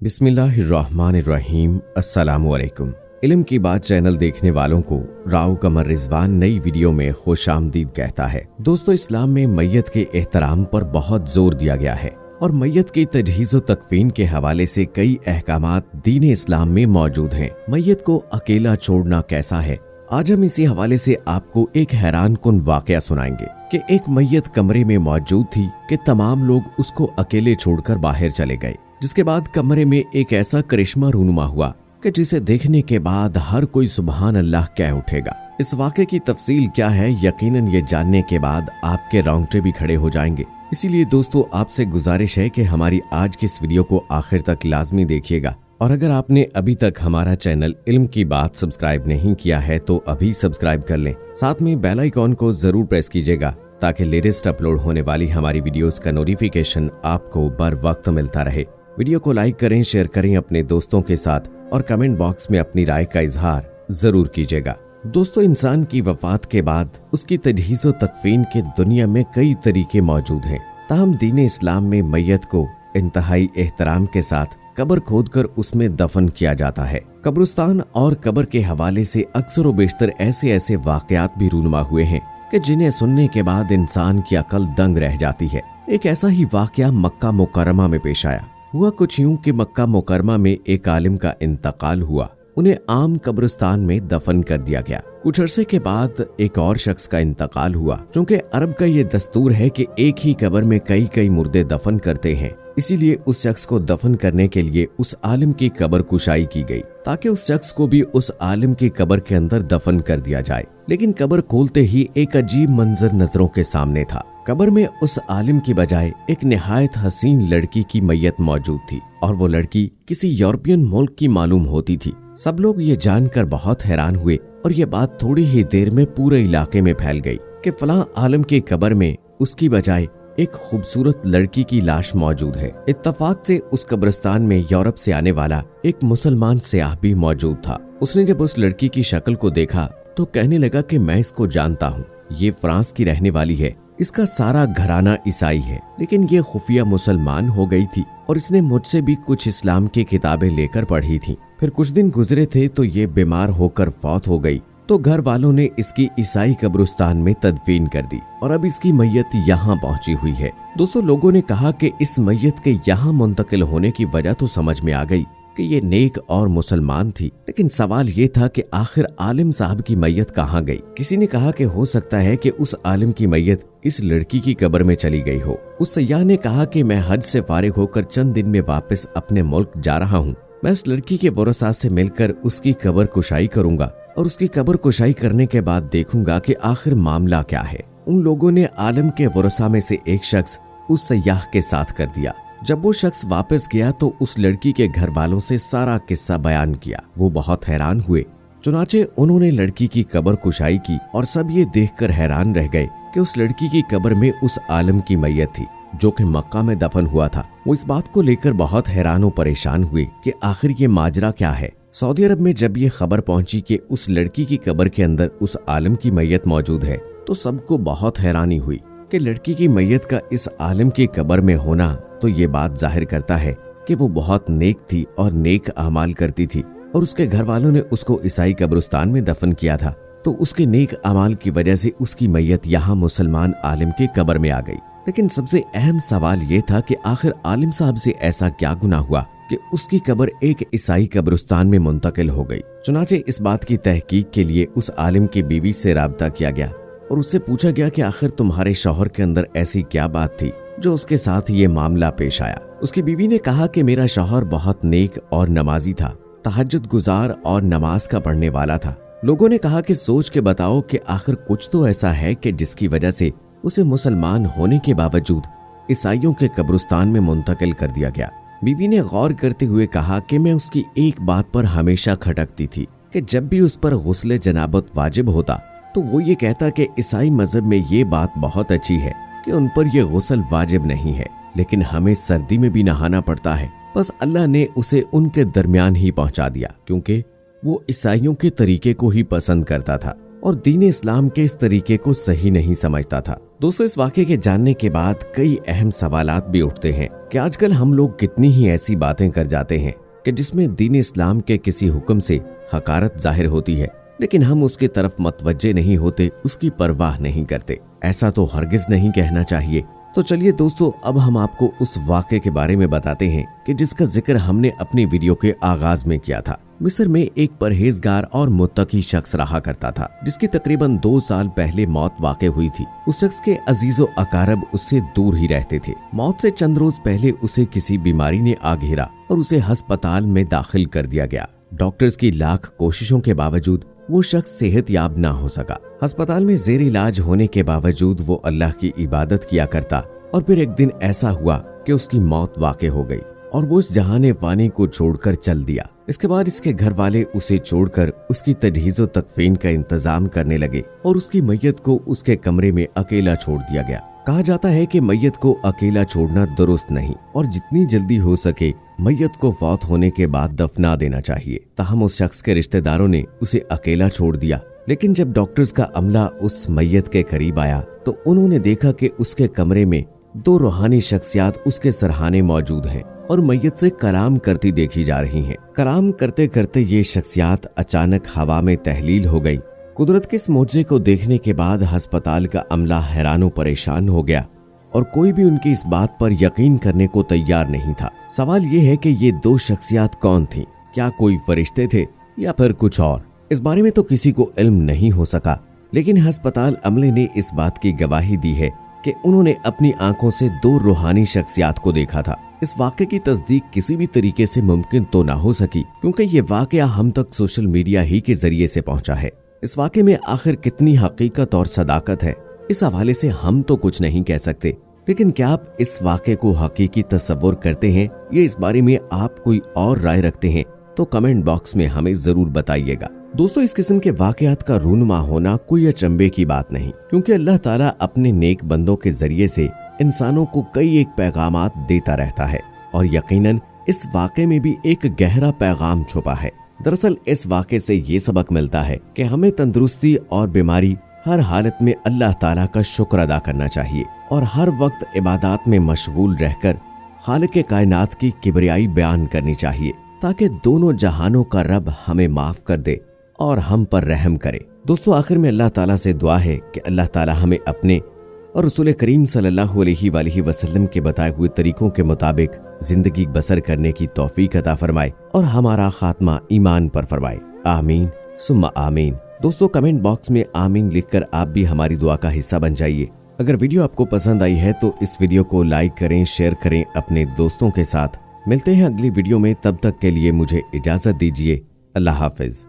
बिस्मिल्लाहिर्रहमानिर्रहीम। अस्सलामु अलैकुम। इल्म की बात चैनल देखने वालों को राव कमर रिजवान नई वीडियो में खुशामदीद कहता है। दोस्तों, इस्लाम में मैयत के एहतराम पर बहुत जोर दिया गया है और मैयत की तजहीज़ व तकफीन के हवाले से कई अहकामात दीन इस्लाम में मौजूद हैं। मैयत को अकेला छोड़ना कैसा है, आज हम इसी हवाले से आपको एक हैरान कुन वाकया सुनाएंगे कि एक मैयत कमरे में मौजूद थी कि तमाम लोग उसको अकेले छोड़कर बाहर चले गए, जिसके बाद कमरे में एक ऐसा करिश्मा रूनुमा हुआ कि जिसे देखने के बाद हर कोई सुबहान अल्लाह कह उठेगा। इस वाक़े की तफसील क्या है, यकीनन ये जानने के बाद आपके रोंगटे भी खड़े हो जाएंगे। इसीलिए दोस्तों, आपसे गुजारिश है कि हमारी आज की इस वीडियो को आखिर तक लाजमी देखिएगा और अगर आपने अभी तक हमारा चैनल इल्म की बात सब्सक्राइब नहीं किया है तो अभी सब्सक्राइब कर लें। साथ में बेल आइकॉन को जरूर प्रेस कीजिएगा ताकि लेटेस्ट अपलोड होने वाली हमारी वीडियोस का नोटिफिकेशन आपको बर वक्त मिलता रहे। वीडियो को लाइक करें, शेयर करें अपने दोस्तों के साथ और कमेंट बॉक्स में अपनी राय का इजहार जरूर कीजिएगा। दोस्तों, इंसान की वफात के बाद उसकी तजहीज़ व तकफीन के दुनिया में कई तरीके मौजूद हैं। ताहम दीन इस्लाम में मैयत को इंतहाई एहतराम के साथ कब्र खोदकर उसमें दफन किया जाता है। कब्रिस्तान और कब्र के हवाले से अक्सर व बेशतर ऐसे वाकयात भी रूनुमा हुए हैं कि जिन्हें सुनने के बाद इंसान की अकल दंग रह जाती है। एक ऐसा ही वाकया मक्का मुकर्रमा में पेश आया। हुआ कुछ यूं कि मक्का मुकर्रमा में एक आलिम का इंतकाल हुआ। उन्हें आम कब्रिस्तान में दफन कर दिया गया। कुछ अरसे के बाद एक और शख्स का इंतकाल हुआ। क्योंकि अरब का ये दस्तूर है कि एक ही कब्र में कई मुर्दे दफन करते हैं, इसीलिए उस शख्स को दफन करने के लिए उस आलिम की कब्र कुशाई की गई ताकि उस शख्स को भी उस आलिम की कब्र के अंदर दफन कर दिया जाए। लेकिन कब्र खोलते ही एक अजीब मंजर नजरों के सामने था। कब्र में उस आलिम की बजाय एक निहायत हसीन लड़की की मैयत मौजूद थी और वो लड़की किसी यूरोपियन मुल्क की मालूम होती थी। सब लोग ये जानकर बहुत हैरान हुए और ये बात थोड़ी ही देर में पूरे इलाके में फैल गई कि फलां आलिम की कब्र में उसकी बजाय एक खूबसूरत लड़की की लाश मौजूद है। इत्तफाक से उस कब्रिस्तान में यूरोप से आने वाला एक मुसलमान सयाह भी मौजूद था। उसने जब उस लड़की की शक्ल को देखा तो कहने लगा कि मैं इसको जानता हूँ, ये फ्रांस की रहने वाली है, इसका सारा घराना ईसाई है, लेकिन ये खुफिया मुसलमान हो गई थी और इसने मुझसे भी कुछ इस्लाम की किताबें लेकर पढ़ी थी। फिर कुछ दिन गुजरे थे तो ये बीमार होकर फौत हो गई, तो घर वालों ने इसकी ईसाई कब्रिस्तान में तदफीन कर दी और अब इसकी मैयत यहाँ पहुंची हुई है। दोस्तों, लोगों ने कहा कि इस मैयत के यहाँ मुंतकिल होने की वजह तो समझ में आ गई कि ये नेक और मुसलमान थी, लेकिन सवाल ये था कि आखिर आलिम साहब की मैयत कहाँ गई। किसी ने कहा कि हो सकता है कि उस आलिम की मैयत इस लड़की की कब्र में चली गई हो। उस सयाह ने कहा कि मैं हज से फारिग होकर चंद दिन में वापस अपने मुल्क जा रहा हूँ। मैं उस लड़की के वरसा से मिलकर उसकी कब्र कुशाई करूंगा और उसकी कब्र कुशाई करने के बाद देखूंगा कि आखिर मामला क्या है। उन लोगों ने आलिम के वरसा में से एक शख्स उस सयाह के साथ कर दिया। जब वो शख्स वापस गया तो उस लड़की के घर वालों से सारा किस्सा बयान किया। वो बहुत हैरान हुए। चुनाचे उन्होंने लड़की की कब्र कुशाई की और सब ये देखकर हैरान रह गए कि उस लड़की की कब्र में उस आलिम की मैयत थी जो कि मक्का में दफन हुआ था। वो इस बात को लेकर बहुत हैरान और परेशान हुए कि आखिर ये माजरा क्या है। सऊदी अरब में जब ये खबर पहुंची कि उस लड़की की कब्र के अंदर उस आलिम की मैयत मौजूद है तो सबको बहुत हैरानी हुई कि लड़की की मैयत का इस आलिम की कब्र में होना तो ये बात जाहिर करता है कि वो बहुत नेक थी और नेक अमाल करती थी और उसके घर वालों ने उसको ईसाई कब्रिस्तान में दफन किया था, तो उसके नेक अमाल की वजह से उसकी मैयत यहाँ मुसलमान आलिम की कब्र में आ गई। लेकिन सबसे अहम सवाल ये था कि आखिर आलिम साहब से ऐसा क्या गुनाह हुआ कि उसकी कब्र एक ईसाई कब्रिस्तान में मुंतकिल हो गई। चुनाचे इस बात की तहकीक के लिए उस आलिम की बीवी से राब्ता किया गया और उससे पूछा गया कि आखिर तुम्हारे शौहर के अंदर ऐसी क्या बात थी जो उसके साथ ये मामला पेश आया। उसकी बीवी ने कहा कि मेरा शौहर बहुत नेक और नमाजी था, तहज्जुद गुजार और नमाज का पढ़ने वाला था। लोगों ने कहा कि सोच के बताओ कि आखिर कुछ तो ऐसा है कि जिसकी वजह से उसे मुसलमान होने के बावजूद ईसाइयों के कब्रिस्तान में मुंतकिल कर दिया गया। बीवी ने गौर करते हुए कहा कि मैं उसकी एक बात पर हमेशा खटकती थी कि जब भी उस पर गुस्ल जनाबत वाजिब होता तो वो ये कहता कि ईसाई मजहब में ये बात बहुत अच्छी है कि उन पर यह गुस्ल वाजिब नहीं है, लेकिन हमें सर्दी में भी नहाना पड़ता है। बस अल्लाह ने उसे उनके दरमियान ही पहुंचा दिया क्योंकि वो ईसाइयों के तरीके को ही पसंद करता था और दीन इस्लाम के इस तरीके को सही नहीं समझता था। दोस्तों, इस वाक़े के जानने के बाद कई अहम सवालात भी उठते हैं कि आजकल हम लोग कितनी ही ऐसी बातें कर जाते हैं कि जिसमें दीन इस्लाम के किसी हुक्म से हकारत जाहिर होती है, लेकिन हम उसकी तरफ मतवज्जे नहीं होते, उसकी परवाह नहीं करते। ऐसा तो हरगिज नहीं कहना चाहिए। तो चलिए दोस्तों, अब हम आपको उस वाक़े के बारे में बताते हैं कि जिसका जिक्र हमने अपनी वीडियो के आगाज में किया था। मिस्र में एक परहेजगार और मुत्तकी शख्स रहा करता था, जिसकी तकरीबन 2 साल पहले मौत वाक़ हुई थी। उस शख्स के अजीजो अकारब उससे दूर ही रहते थे। मौत से चंद रोज पहले उसे किसी बीमारी ने आ घेरा और उसे अस्पताल में दाखिल कर दिया गया। डॉक्टर्स की लाख कोशिशों के बावजूद वो शख्स सेहतयाब ना हो सका। अस्पताल में जेर इलाज होने के बावजूद वो अल्लाह की इबादत किया करता और फिर एक दिन ऐसा हुआ कि उसकी मौत वाक़ हो गई और वो इस जहाने फानी को छोड़कर चल दिया। इसके बाद इसके घर वाले उसे छोड़कर उसकी तजहीज़ो तकफीन का इंतजाम करने लगे और उसकी मैयत को उसके कमरे में अकेला छोड़ दिया गया। कहा जाता है कि मैयत को अकेला छोड़ना दुरुस्त नहीं और जितनी जल्दी हो सके मैयत को फौत होने के बाद दफना देना चाहिए। ताहम उस शख्स के रिश्तेदारों ने उसे अकेला छोड़ दिया, लेकिन जब डॉक्टर्स का अमला उस मैयत के करीब आया तो उन्होंने देखा कि उसके कमरे में 2 रूहानी शख्सियात उसके सरहाने मौजूद हैं और मैयत से कलाम करती देखी जा रही हैं। कलाम करते करते ये शख्सियात अचानक हवा में तहलील हो गई। कुदरत के इस मौजे को देखने के बाद अस्पताल का अमला हैरान परेशान हो गया और कोई भी उनकी इस बात पर यकीन करने को तैयार नहीं था। सवाल ये है कि ये 2 शख्सियात कौन थीं? क्या कोई फरिश्ते थे या फिर कुछ और? इस बारे में तो किसी को इल्म नहीं हो सका, लेकिन अस्पताल अमले ने इस बात की गवाही दी है कि उन्होंने अपनी आंखों से 2 रूहानी शख्सियात को देखा था। इस वाक़े की तस्दीक किसी भी तरीके से मुमकिन तो ना हो सकी, क्योंकि ये वाक़या हम तक सोशल मीडिया ही के जरिए से पहुंचा है। इस वाक़े में आखिर कितनी हकीकत और सदाकत है, इस हवाले से हम तो कुछ नहीं कह सकते, लेकिन क्या आप इस वाक़े को हकीकी तस्वुर करते हैं या इस बारे में आप कोई और राय रखते हैं तो कमेंट बॉक्स में हमें जरूर बताइएगा। दोस्तों, इस किस्म के वाक़यात का रूनुमा होना कोई अचंभे की बात नहीं, क्योंकि अल्लाह ताला अपने नेक बंदों के जरिए से इंसानों को कई एक पैगामात देता रहता है और यकीनन इस वाक़े में भी एक गहरा पैगाम छुपा है। दरअसल इस वाक़े से ये सबक मिलता है कि हमें तंदुरुस्ती और बीमारी हर हालत में अल्लाह ताला का शुक्र अदा करना चाहिए और हर वक्त इबादत में मशगूल रहकर खालिक कायनात की किबरियाई बयान करनी चाहिए, ताकि दोनों जहानों का रब हमें माफ कर दे और हम पर रहम करे। दोस्तों, आखिर में अल्लाह ताला से दुआ है कि अल्लाह ताला हमें अपने और रसूल करीम सल्लल्लाहु अलैहि वसल्लम के बताए हुए तरीकों के मुताबिक जिंदगी बसर करने की तौफीक अता फरमाए और हमारा खात्मा ईमान पर फरमाए। आमीन सुम्मा आमीन। दोस्तों, कमेंट बॉक्स में आमीन लिखकर आप भी हमारी दुआ का हिस्सा बन जाइए। अगर वीडियो आपको पसंद आई है तो इस वीडियो को लाइक करें, शेयर करें अपने दोस्तों के साथ। मिलते हैं अगली वीडियो में, तब तक के लिए मुझे इजाजत दीजिए। अल्लाह हाफिज।